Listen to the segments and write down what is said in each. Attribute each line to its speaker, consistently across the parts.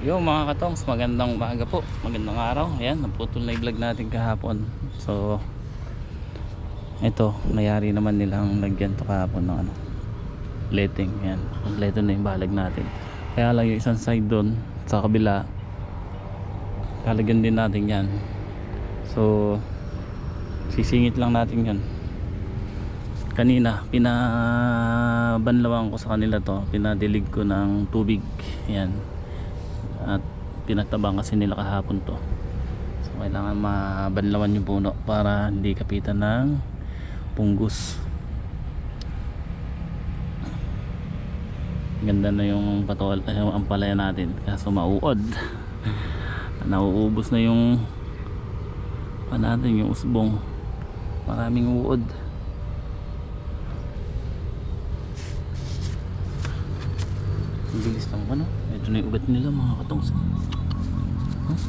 Speaker 1: Yo mga katongs, magandang umaga po, magandang araw. Ayan, naputol na yung vlog natin kahapon. So ito, nayari naman nilang lagyan to kahapon ng letting. Ayan, kompleto na yung balag natin. Kaya lang yung isang side doon sa kabila, lalagyan din natin yan. So sisingit lang natin yan. Kanina pinabanlawan ko sa kanila to, pinadilig ko ng tubig. Ayan, at pinatabang kasi nila kahapon to. So kailangan mabanlawan yung puno para hindi kapitan ng punggus. Ganda na yung patol, yung ampalaya natin, kaso mauod. Nauubos na yung natin, yung usbong. Maraming uod. Ang bilis lang ko, no? Ito na yung ugat nila mga katongs. Huh?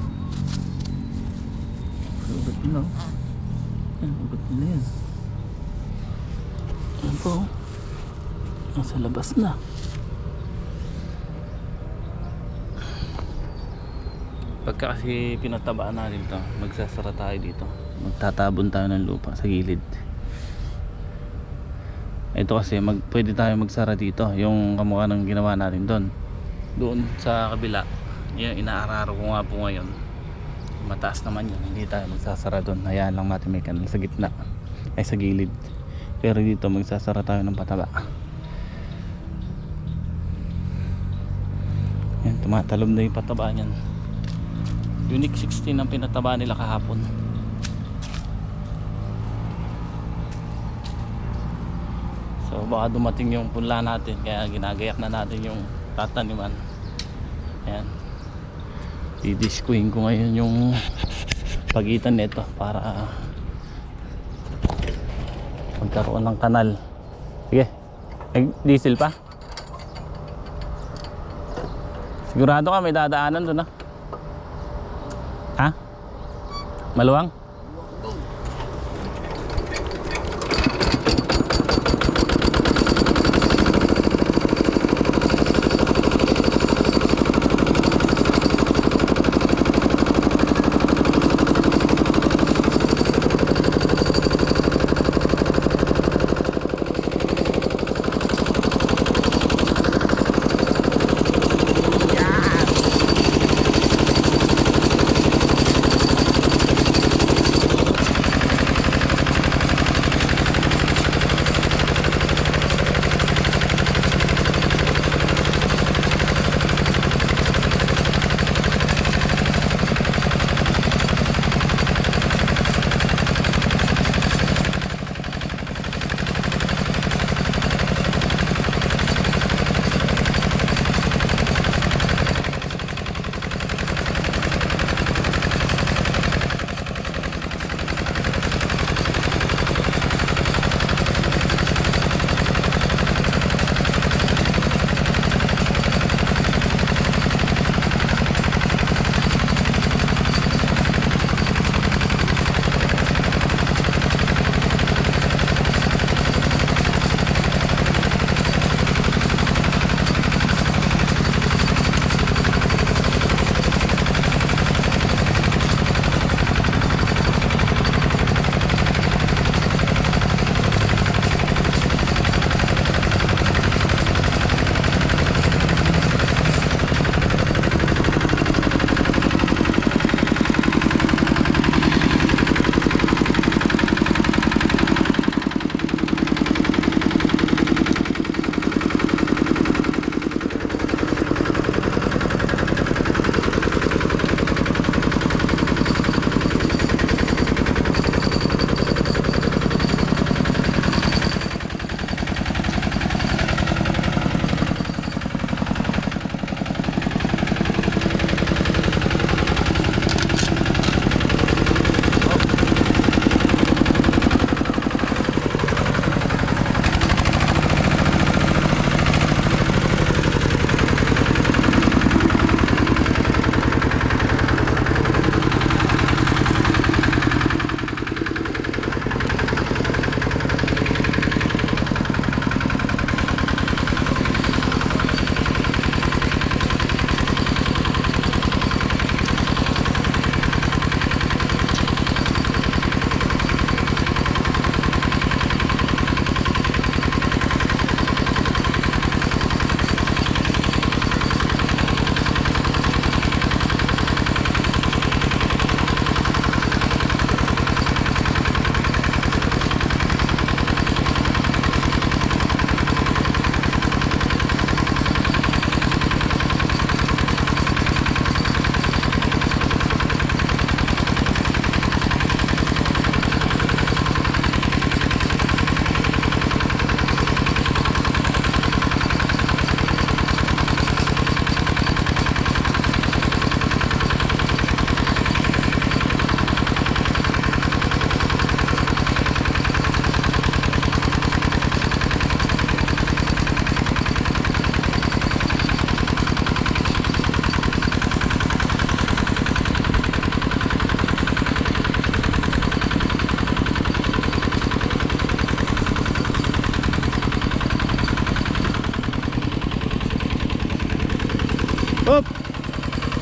Speaker 1: Ugat nila. Yan, ugat nila yan. Yan po. Nasa labas na. Pagka kasi pinatabaan natin to, magsasara tayo dito. Magtatabon tayo ng lupa sa gilid. Ito kasi pwede tayo magsara dito, yung kamukha ng ginawa natin doon sa kabila. Yan, inaararo ko nga po ngayon. Mataas naman yun, hindi tayo magsasara doon. Hayaan lang natin may kanal sa gitna, ay sa gilid. Pero dito magsasara tayo ng pataba. Yan, tumatalab na yung pataba niyan. Unique 16 ang pinataba nila kahapon. So baka dumating yung punla natin, kaya ginagayak na natin yung tataniman. Ayan, didiskuhin ko ngayon yung pagitan nito para magkaroon ng kanal. Sige, nag-diesel pa? Sigurado ka may dadaanan doon, ha? Maluwang?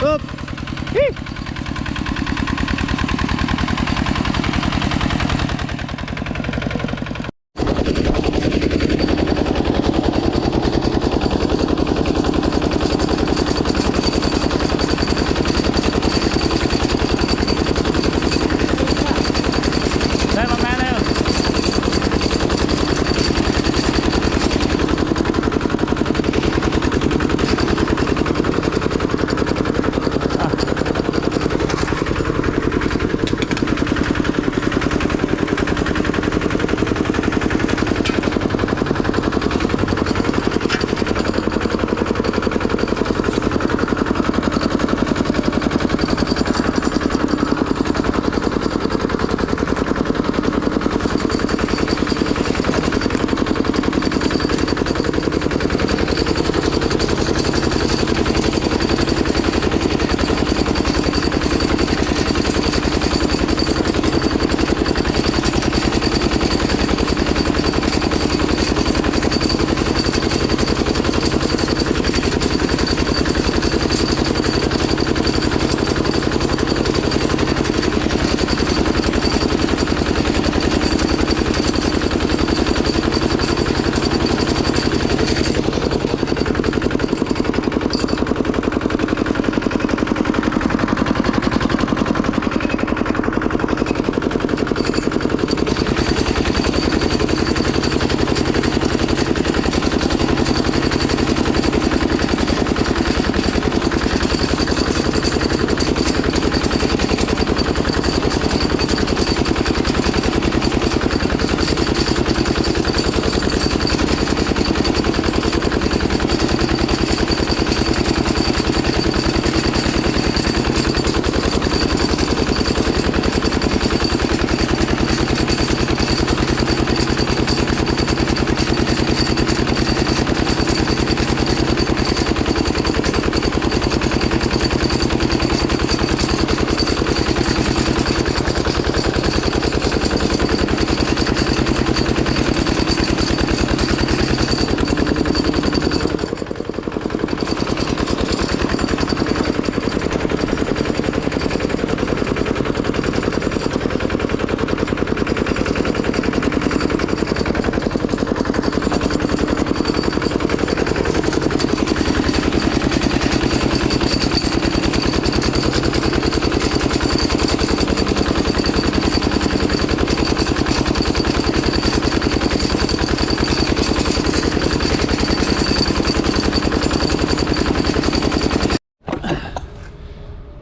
Speaker 2: Up!
Speaker 1: Hey! Dahil mamaya na yun.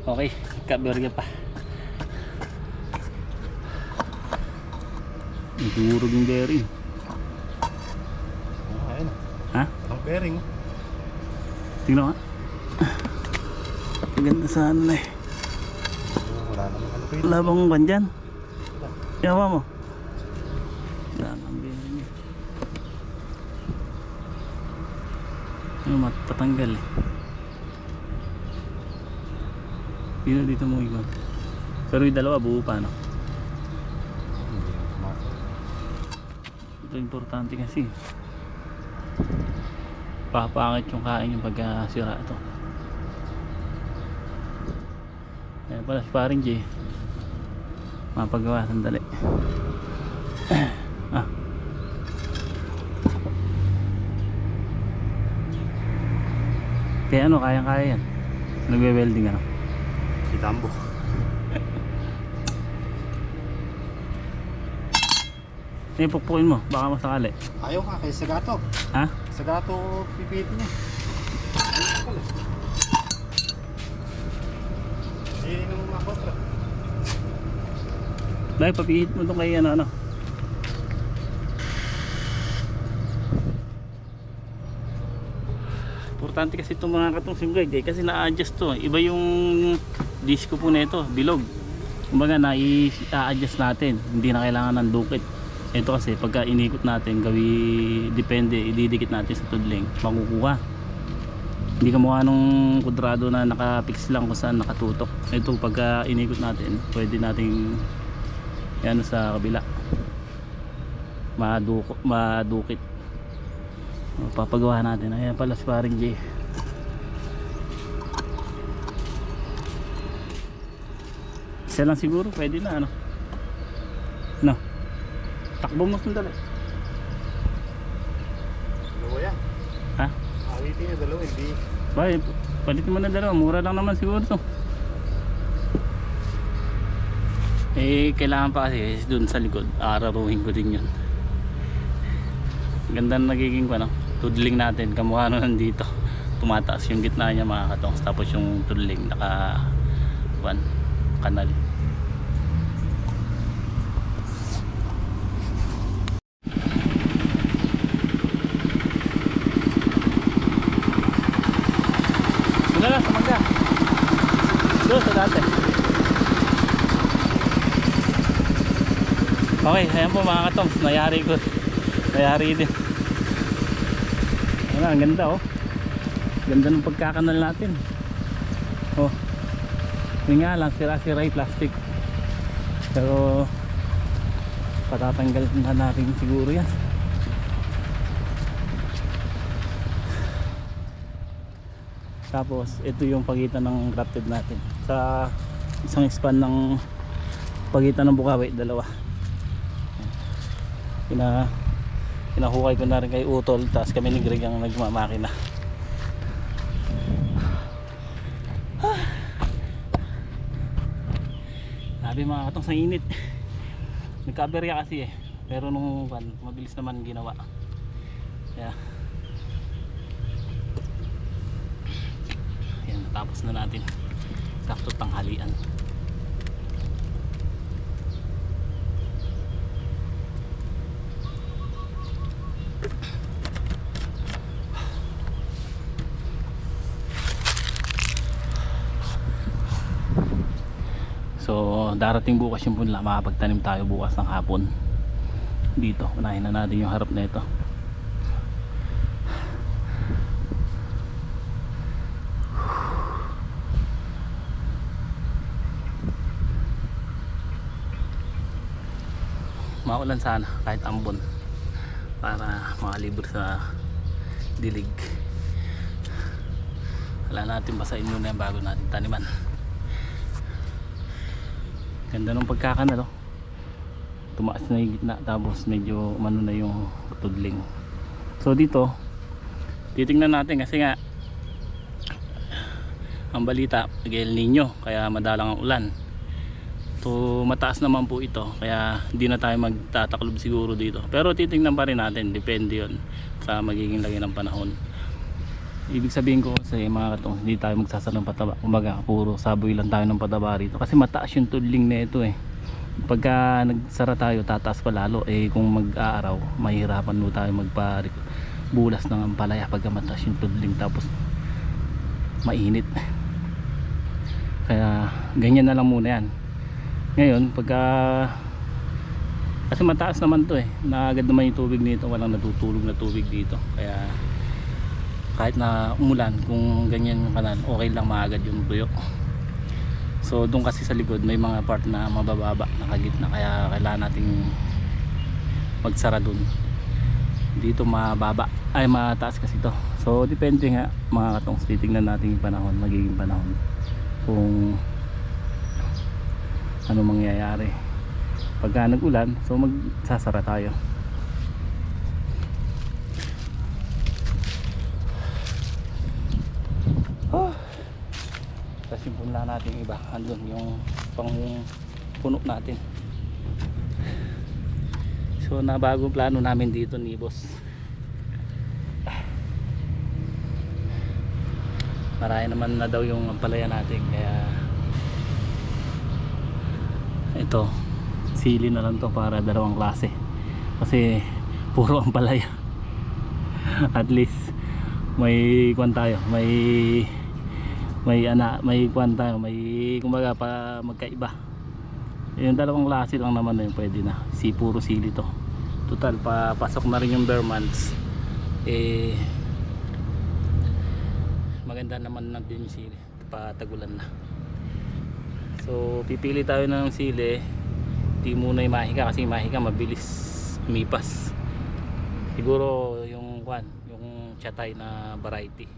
Speaker 1: Okay, kaberga pa. Durog yung bearing.
Speaker 2: Ayun.
Speaker 1: Ha?
Speaker 2: Ang bearing.
Speaker 1: Tingnan mo nga. Ganda sana na eh.
Speaker 2: Wala namang ano kayo.
Speaker 1: Wala bang ban dyan? Yawa mo. Wala nang bearing eh. Ano matatanggal eh. Dito dito mo iba. Pero yung dalawa buo pa no? Ito importante kasi. Papangit yung kain yung pagkasira ito. Kaya pala si paring J. Mapagawa sandali. Ah. Kaya ano, kayang-kaya yan. Nagwe-welding ano?
Speaker 2: Si Tambo.
Speaker 1: Pukpukin mo, baka masakali.
Speaker 2: Ayaw ka kay Sagato.
Speaker 1: Ha?
Speaker 2: Sagato pipitin niya. Eh, nung mga kontra.
Speaker 1: Dahil papihit mo itong kay ano. Importante kasi itong mga katong sim guide kasi na-adjust to. Iba yung disco po nito, bilog. Kumbaga na-i-adjust natin. Hindi na kailangan ng dukit. Ito kasi pagka inikot natin, depende, ididikit natin sa tudling, makukuha. Hindi ka mukha nung kudrado na nakapix lang kung saan nakatutok. Ito pagka inikot natin, pwede nating yan sa kabila. Madukit. Papagawa natin. Ayan pala si paring J. Isa lang siguro, pwede na ano. No. Takbo mo sandali.
Speaker 2: Dalawa yan.
Speaker 1: Ha?
Speaker 2: Awitin niya dalawa, hindi.
Speaker 1: Bay, palitin mo na dalawa. Mura lang naman siguro to. Eh, kailangan pa kasi doon sa likod. Araruhin ko din yun. Ganda na nagiging ko, ano? Tudling natin. Kamukha na nandito. Tumataas yung gitna niya mga katongs. Tapos yung tudling naka kanal. Wala na, sa mangga. Doon sa dati. Okay, ayan po mga katongs. Nayari ko. Nayari din. Ayan, ang ganda oh. Ganda ng pagkakanal natin. Oh. Yun nga lang, sira-sira yung plastic. Pero patatanggal na natin siguro yan. Tapos ito yung pagitan ng grafted natin. Sa isang span ng pagitan ng Bukawi, dalawa. Pinahukay ko na rin kay Utol. Tapos kami ni Greg ang nagmamakina. Sabi mga katong sa init. Nagka-aberya kasi eh. Pero nung mabilis naman ginawa. Kaya ayan, natapos na natin. Sakto tanghalian. So darating bukas yung punla, makapagtanim tayo bukas ng hapon dito. Unahin na natin yung harap na ito. Maulan sana kahit ambon para makalibur sa dilig. Wala natin basahin muna yan bago natin taniman. Ganda ng pagkakanal oh. Tumaas na yung gitna tapos medyo umano na yung tudling. So dito titingnan natin kasi nga ang balita El Nino kaya madalang ang ulan. So mataas naman po ito kaya hindi na tayo magtataklob siguro dito. Pero titingnan pa rin natin, depende yon sa magiging lagi ng panahon. Ibig sabihin ko sa mga katong hindi tayo magsasara ng pataba. Kumbaga puro saboy lang tayo ng pataba rito kasi mataas yung tudling na ito eh. Pagka nagsara tayo tataas pa lalo eh. Kung mag-aaraw mahirapan mo tayo magpa-bulas ng ampalaya pagka mataas yung tudling tapos mainit. Kaya ganyan na lang muna yan. Ngayon pagka kasi mataas naman to eh, naagad naman yung tubig nito, walang natutulog na tubig dito. Kaya kahit na umulan, kung ganyan yung kanal, okay lang maagad yung tuyo. So doon kasi sa likod may mga part na mabababa, nakagitna, kaya kailangan nating magsara doon. Dito mababa, ay mataas kasi to. So depende nga mga katong, titignan natin yung panahon, magiging panahon kung ano mangyayari. Pagka nag-ulan, so magsasara tayo. Tapos yung punla natin iba, andun yung pang puno natin. So nabago plano namin dito ni boss. Marami naman na daw yung ampalaya natin, kaya ito sili na lang to para dalawang klase kasi puro ampalaya. At least may kwan tayo, may kwan tayo, may kumbaga pa magkaiba. Yung dalawang klase lang naman na yun, pwede na. Puro sili to. Total pasok na rin yung bare months. Eh maganda naman natin yung sili, patagulan na. So pipili tayo ng sili. Di muna yung mahika kasi yung mahika mabilis umipas. Siguro yung kwan, yung chatay na variety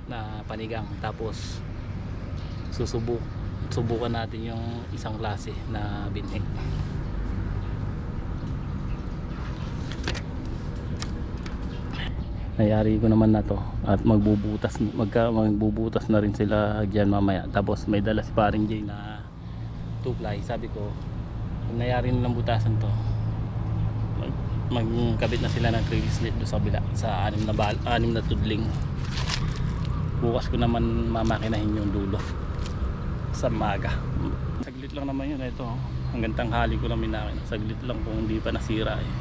Speaker 1: na panigang, tapos susubo subukan natin yung isang klase na binhi. Nayari ko naman na to at magbubutas na rin sila diyan mamaya. Tapos may dala si paring Jay na 2-ply. Sabi ko kung nayari nilang butasan to, magkabit na sila ng trail slit doon sa kabila sa 6 na tudling. Bukas ko naman mamakinahin yung dulo sa maga. Saglit lang naman yun. Ito hanggang tanghali ko lang minakin. Saglit lang kung hindi pa nasira eh.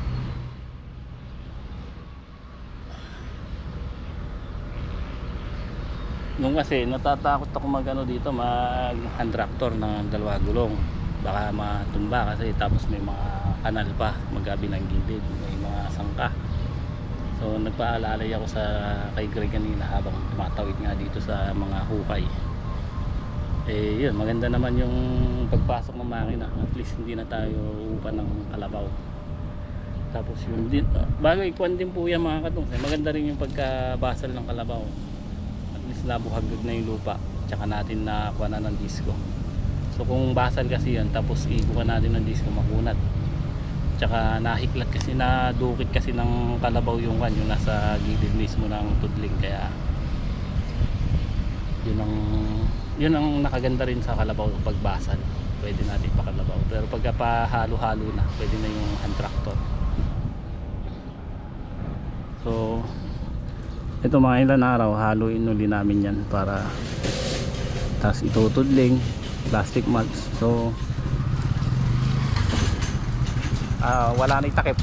Speaker 1: Nung kasi natatakot ako magano dito, mag hand tractor ng 2 gulong, baka matumba kasi tapos may mga kanal pa magabi ng gilid, may mga sangka. So nagpaalalay ako sa kay Greg kanina habang tumatawid nga dito sa mga hukay. Eh yun, maganda naman yung pagpasok ng makina, at least hindi na tayo upa ng kalabaw. Tapos yun din, bagay kwan din po yan mga katungs, maganda rin yung pagkabasal ng kalabaw. Labo hagod na yung lupa, tsaka natin nakuha na ng disco. So kung basal kasi yan tapos ikuha natin ng disco, makunat, tsaka nahiklat kasi, nadukit kasi ng kalabaw yung nasa gilid mismo ng tudling. Kaya yun ang nakaganda rin sa kalabaw. Pag basal pwede natin pakalabaw, pero pagka pahalo-halo na pwede na yung hand tractor. So ito mga ilan araw haluin uli namin yan para tapos itutudling plastic mulch. So wala na itakip.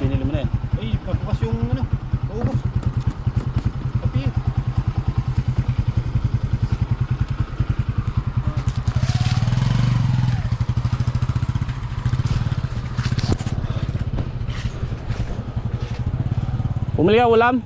Speaker 1: Binili mo na yan?
Speaker 2: Ay, magbukas yung maubos. Kapi.
Speaker 1: Bumili ka ulam?